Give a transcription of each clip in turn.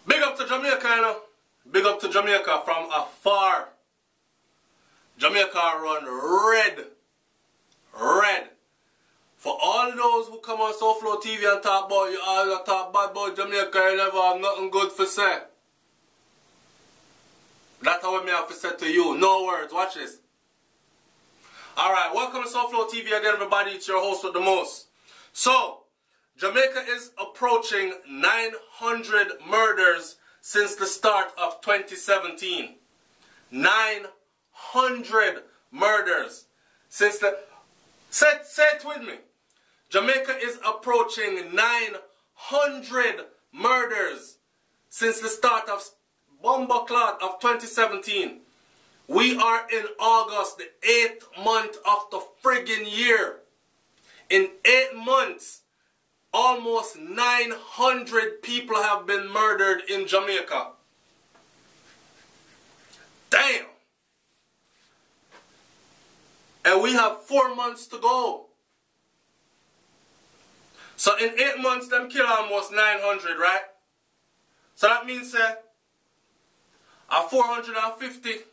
Big up to Jamaica, you know. Big up to Jamaica from afar. Jamaica run red. Red. For all those who come on SouFLoTV and talk about you all talk bad about Jamaica, you never have nothing good for say. That's what I have to say to you. No words. Watch this. Alright, welcome to SouFLoTV again, everybody. It's your host with the most. So, Jamaica is approaching 900 murders since the start of 2017. 900 murders since the... Say it with me. Jamaica is approaching 900 murders since the start of Bumbleclot of 2017. We are in August, the 8th month of the friggin' year. In 8 months, almost 900 people have been murdered in Jamaica. Damn. And we have 4 months to go. So in 8 months, them kill almost 900, right? So that means, 450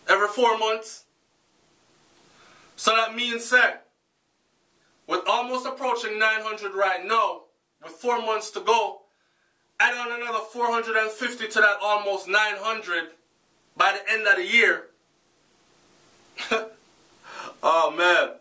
every 4 months. So that means, with almost approaching 900 right now, with 4 months to go, add on another 450 to that almost 900 by the end of the year. Oh man.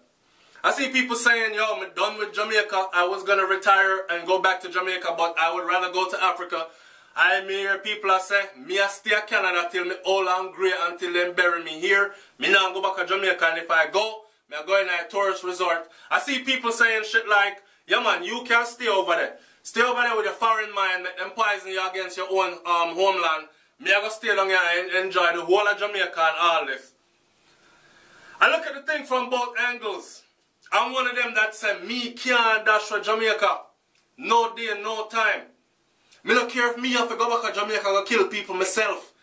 I see people saying, yo, I'm done with Jamaica. I was going to retire and go back to Jamaica, but I would rather go to Africa. I hear people say, me I stay in Canada till me old and grey until they bury me here. Me now go back to Jamaica, and if I go, me I go in a tourist resort. I see people saying shit like, yeah man, you can stay over there. Stay over there with your foreign mind, make them poison you against your own homeland. Me I go stay down here and enjoy the whole of Jamaica and all this. I look at the thing from both angles. I'm one of them that say, me can't dash for Jamaica. No day, no time. Me don't care if me have to go back to Jamaica and kill people myself.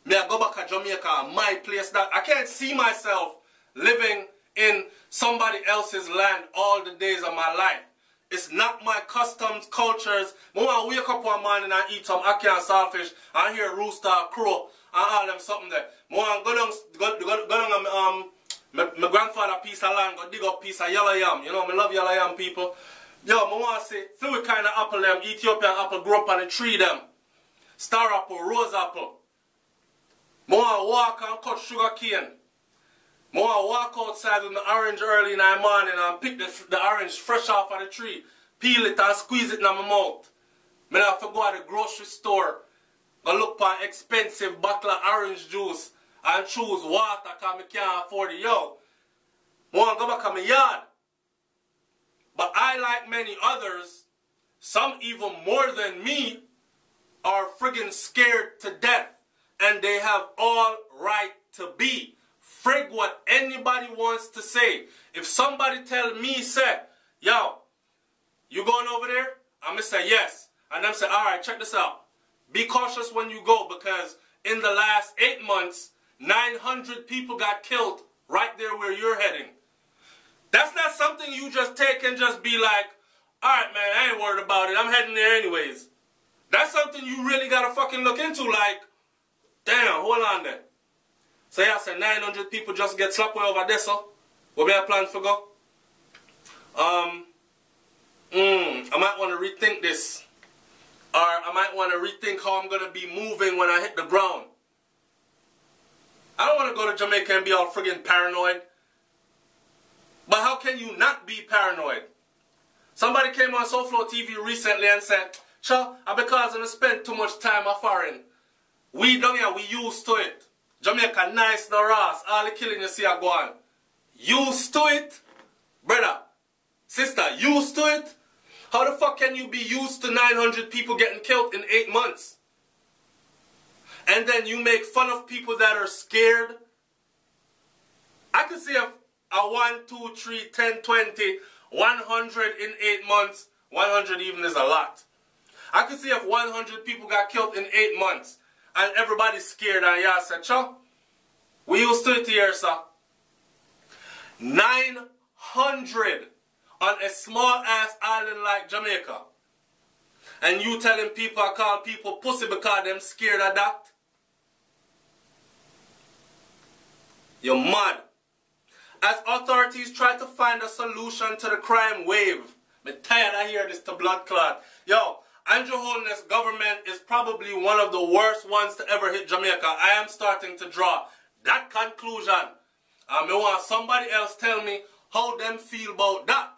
Me I go back to Jamaica, my place. That I can't see myself living in somebody else's land all the days of my life. It's not my customs, cultures. When I wake up one morning and eat some ackee and saltfish, I hear rooster, crow, and all them something there. When I go down my grandfather piece of land, go dig up piece of yellow yam. You know, I love yellow yam people. Yo, I want to say, fluid kind of apple them, Ethiopian apple grow up on the tree them. Star apple, rose apple. I want to walk and cut sugar cane. I want to walk outside with my orange early in the morning and pick the orange fresh off of the tree. Peel it and squeeze it in my mouth. I have to go to the grocery store and look for an expensive bottle of orange juice and choose water because I can't afford it. Yo, I want to go back to my yard. But I, like many others, some even more than me, are friggin' scared to death. And they have all right to be. Frig what anybody wants to say. If somebody tell me, say, yo, you going over there? I'm going to say yes. And I'm say, alright, check this out. Be cautious when you go because in the last 8 months, 900 people got killed right there where you're heading. That's not something you just take and just be like, alright man, I ain't worried about it. I'm heading there anyways. That's something you really gotta fucking look into like, damn, hold on there. So yeah, I said 900 people just get slapped over there, so what we have planned for go? I might want to rethink this. Or I might want to rethink how I'm going to be moving when I hit the ground. I don't want to go to Jamaica and be all friggin' paranoid. But how can you not be paranoid? Somebody came on SouFLoTV recently and said, "Cha, because I spend too much time a foreign. We down here, we used to it. Jamaica nice, no ras. All the killing you see are going. Used to it? Brother, sister, used to it? How the fuck can you be used to 900 people getting killed in 8 months? And then you make fun of people that are scared? I could see a 1, 2, 3, 10, 20, 100 in 8 months. 100 even is a lot. I could see if 100 people got killed in 8 months and everybody's scared and y'all said, "Cho, we used to it here, sir." 900 on a small ass island like Jamaica. And you telling people I call people pussy because them scared of that? You're mad. As authorities try to find a solution to the crime wave. I'm tired of hearing this to blood clot. Yo, Andrew Holness' government is probably one of the worst ones to ever hit Jamaica. I am starting to draw that conclusion. I want somebody else tell me how them feel about that.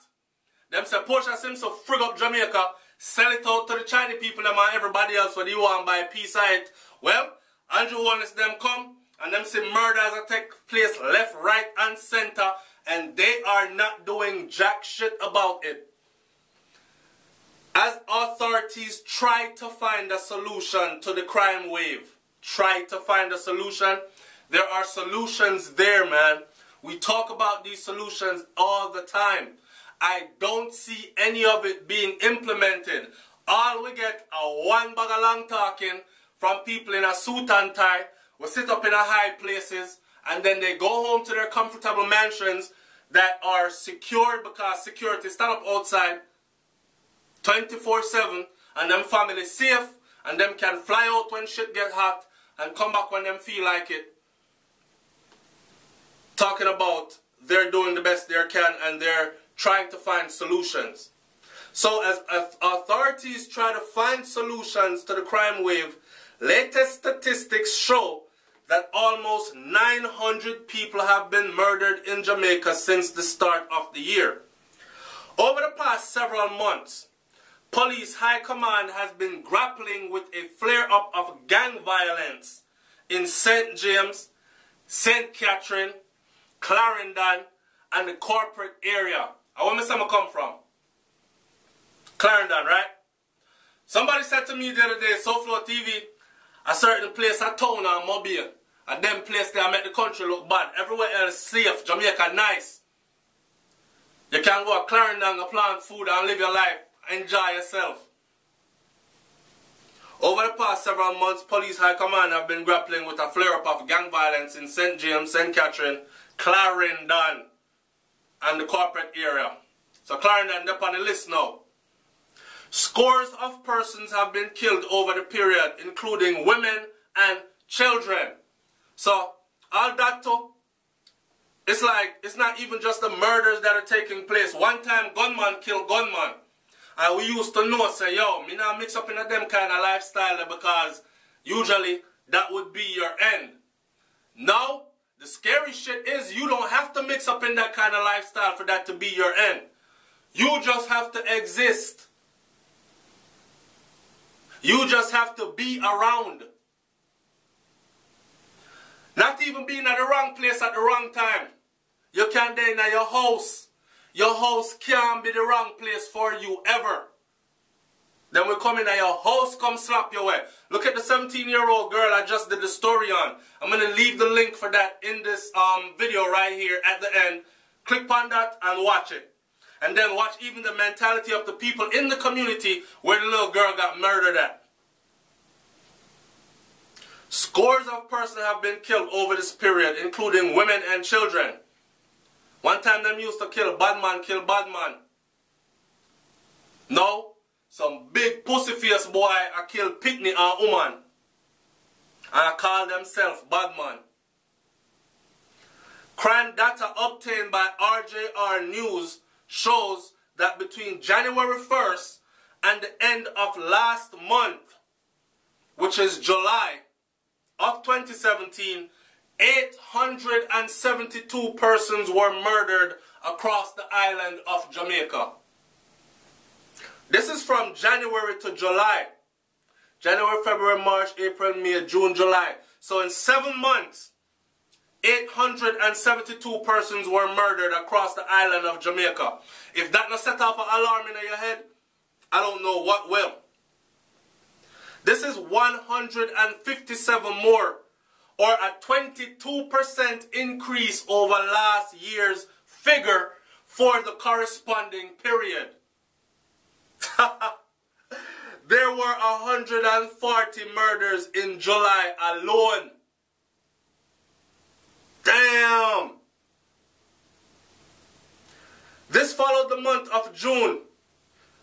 Them say Portia Simpson frig up Jamaica, sell it out to the Chinese people them and everybody else what you want buy peace site. Well, Andrew Holness them come and them say murders that take place left, right and center and they are not doing jack shit about it. As authorities try to find a solution to the crime wave, try to find a solution, there are solutions there, man. We talk about these solutions all the time. I don't see any of it being implemented. All we get are one bag of long talking from people in a suit and tie who sit up in a high places and then they go home to their comfortable mansions that are secured because security stand up outside 24/7 and them family safe and them can fly out when shit get hot and come back when them feel like it. Talking about they're doing the best they can and they're trying to find solutions. So as authorities try to find solutions to the crime wave, latest statistics show that almost 900 people have been murdered in Jamaica since the start of the year. Over the past several months, Police High Command has been grappling with a flare-up of gang violence in St. James, St. Catherine, Clarendon, and the corporate area. I want me to come from. Clarendon, right? Somebody said to me the other day, SouFLoTV, a certain place, a town or Mobile, and them place there make the country look bad. Everywhere else safe, Jamaica nice. You can go to Clarendon and plant food and live your life. Enjoy yourself. Over the past several months, Police High Command have been grappling with a flare-up of gang violence in St. James, St. Catherine, Clarendon, and the corporate area. So Clarendon is on the list now. Scores of persons have been killed over the period, including women and children. So, all that too, it's like, it's not even just the murders that are taking place. One time, gunman killed gunman. And we used to know, say, yo, me not mix up in a them kind of lifestyle because usually that would be your end. Now, the scary shit is you don't have to mix up in that kind of lifestyle for that to be your end. You just have to exist. You just have to be around. Not even being at the wrong place at the wrong time. You can't stay in your house. Your house can't be the wrong place for you ever. Then we come in at your house, come slap your way. Look at the 17-year-old girl I just did the story on. I'm going to leave the link for that in this video right here at the end. Click on that and watch it. And then watch even the mentality of the people in the community where the little girl got murdered at. Scores of persons have been killed over this period, including women and children. One time them used to kill bad man. Now, some big pussy face boy I kill picnic and woman. And I call themselves bad man. Crime data obtained by RJR News shows that between January 1st and the end of last month, which is July of 2017, 872 persons were murdered across the island of Jamaica. This is from January to July. January, February, March, April, May, June, July. So in 7 months, 872 persons were murdered across the island of Jamaica. If that not set off an alarm in your head, I don't know what will. This is 157 more, or a 22% increase over last year's figure for the corresponding period. There were 140 murders in July alone. Damn! This followed the month of June,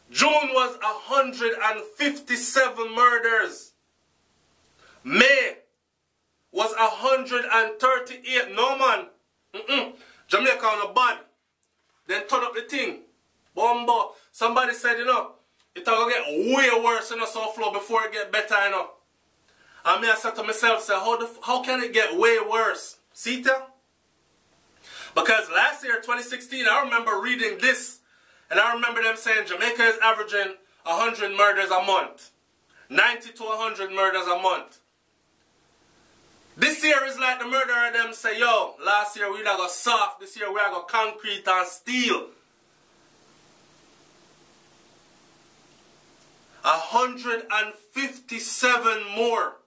June was 157 murders. May was 138. No, man. Jamaica on a bad. Then turn up the thing. Bombo. Somebody said, you know, it's going to get way worse in the SouFlo before it get better, you know. And me, I said to myself, say, how can it get way worse? See that? Because last year, 2016, I remember reading this. And I remember them saying Jamaica is averaging 100 murders a month. 90 to 100 murders a month. This year is like the murderer them say, yo, last year we got soft, this year we got concrete and steel. 157 more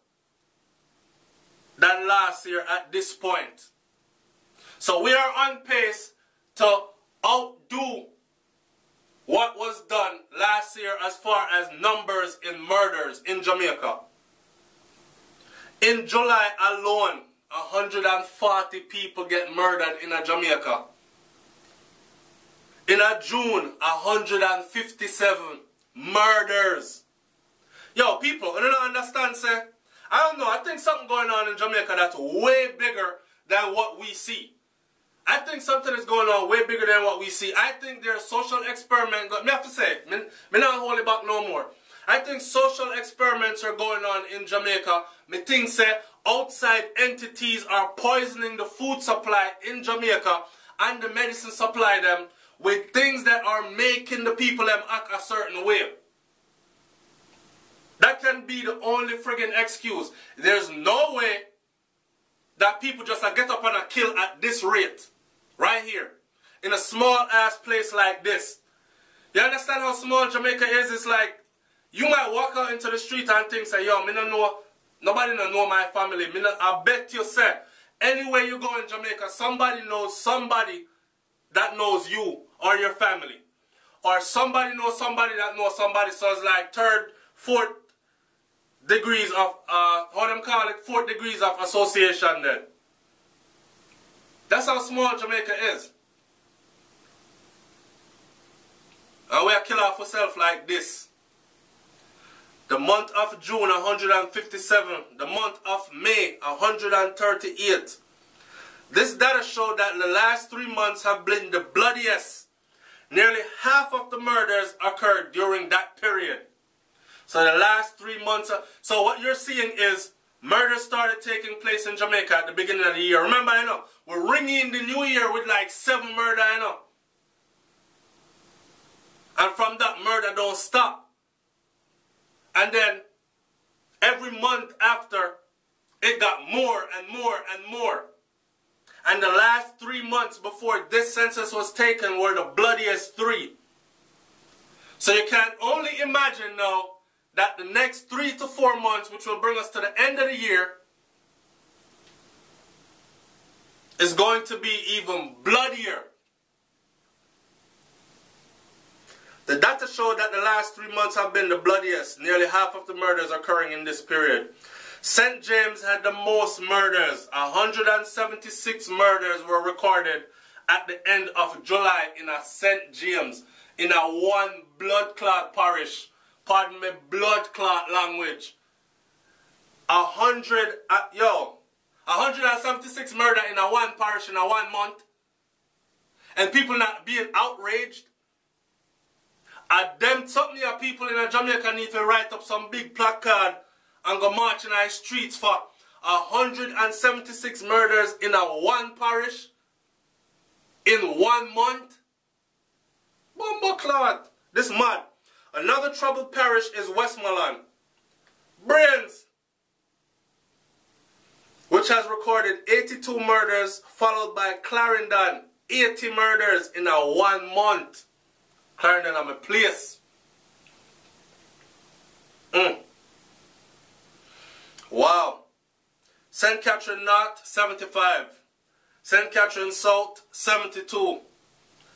than last year at this point. So we are on pace to outdo what was done last year as far as numbers in murders in Jamaica. In July alone, 140 people get murdered in Jamaica. In June, 157 murders. Yo, people, you don't understand, say? I don't know, I think something going on in Jamaica that's way bigger than what we see. I think something is going on way bigger than what we see. I think there's social experiment. Me have to say, me not hold it back no more. I think social experiments are going on in Jamaica. Me think say outside entities are poisoning the food supply in Jamaica and the medicine supply them with things that are making the people them act a certain way. That can be the only friggin' excuse. There's no way that people just get up and kill at this rate. Right here. In a small ass place like this. You understand how small Jamaica is? It's like, you might walk out into the street and think, say, yo, me don't know, nobody don't know my family. I bet you say, anywhere you go in Jamaica, somebody knows somebody that knows you or your family. Or somebody knows somebody that knows somebody. So it's like third, fourth degrees of, how them call it, fourth degrees of association then. That's how small Jamaica is. And we are killing off ourselves like this. The month of June, 157. The month of May, 138. This data showed that the last 3 months have been the bloodiest. Nearly half of the murders occurred during that period. So the last 3 months. So what you're seeing is murders started taking place in Jamaica at the beginning of the year. Remember, you know, we're ringing in the new year with like 7 murders, you know. And from that, murder don't stop. And then, every month after, it got more and more and more. And the last 3 months before this census was taken were the bloodiest 3. So you can only imagine now that the next 3 to 4 months, which will bring us to the end of the year, is going to be even bloodier. The data showed that the last 3 months have been the bloodiest. Nearly half of the murders occurring in this period. St. James had the most murders. 176 murders were recorded at the end of July in a St. James, in a one blood clot parish. Pardon me, blood clot language. 176 murder in a one parish in a 1 month. And people not being outraged. Some of people in Jamaica need to write up some big placard and go march in our streets for 176 murders in a one parish in 1 month. Bumbo clot. This mad. Another troubled parish is Westmoreland. Brains, which has recorded 82 murders, followed by Clarendon, 80 murders in a 1 month. Clarendon, I'm a place. Wow. St. Catherine North, 75. St. Catherine South, 72.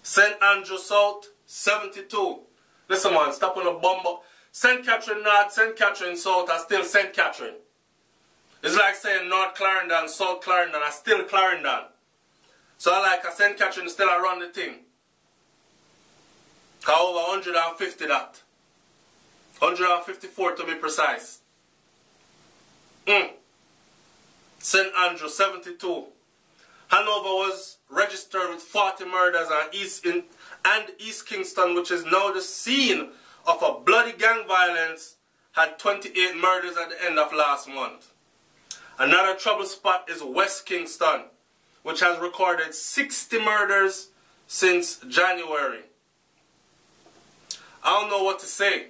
St. Andrew South, 72. Listen, man, stop on a bumbo. St. Catherine North, St. Catherine South are still St. Catherine. It's like saying North Clarendon, South Clarendon are still Clarendon. So I like a St. Catherine still around the thing. Over 150 that. 154 to be precise. St. Andrew, 72. Hanover was registered with 40 murders, and East Kingston, which is now the scene of a bloody gang violence, had 28 murders at the end of last month. Another trouble spot is West Kingston, which has recorded 60 murders since January. I don't know what to say.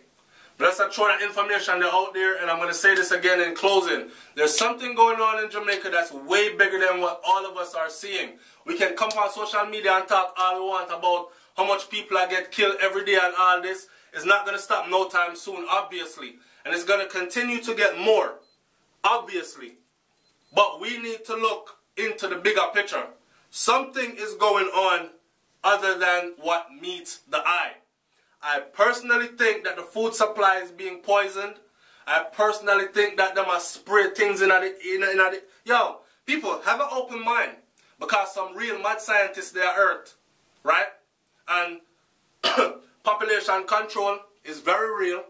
But let's throw that information out there, and I'm going to say this again in closing. There's something going on in Jamaica that's way bigger than what all of us are seeing. We can come on social media and talk all we want about how much people get killed every day and all this. It's not going to stop no time soon, obviously. And it's going to continue to get more, obviously. But we need to look into the bigger picture. Something is going on other than what meets the eye. I personally think that the food supply is being poisoned. I personally think that they must spray things in the... Yo, people, have an open mind. Because some real mad scientists, they are Earth. Right? And population control is very real.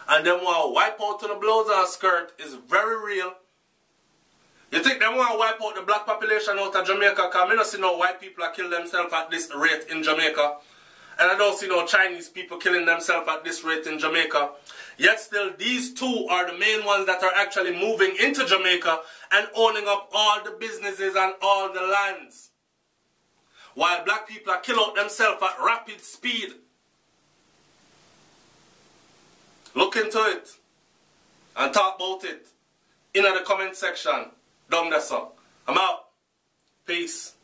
And them want to wipe out to the blouse and skirt is very real. You think they want to wipe out the black population out of Jamaica? Because I don't see no white people that kill themselves at this rate in Jamaica. And I don't see no Chinese people killing themselves at this rate in Jamaica. Yet still, these two are the main ones that are actually moving into Jamaica and owning up all the businesses and all the lands. While black people are killing out themselves at rapid speed. Look into it. And talk about it in the comment section. Down there, so. I'm out. Peace.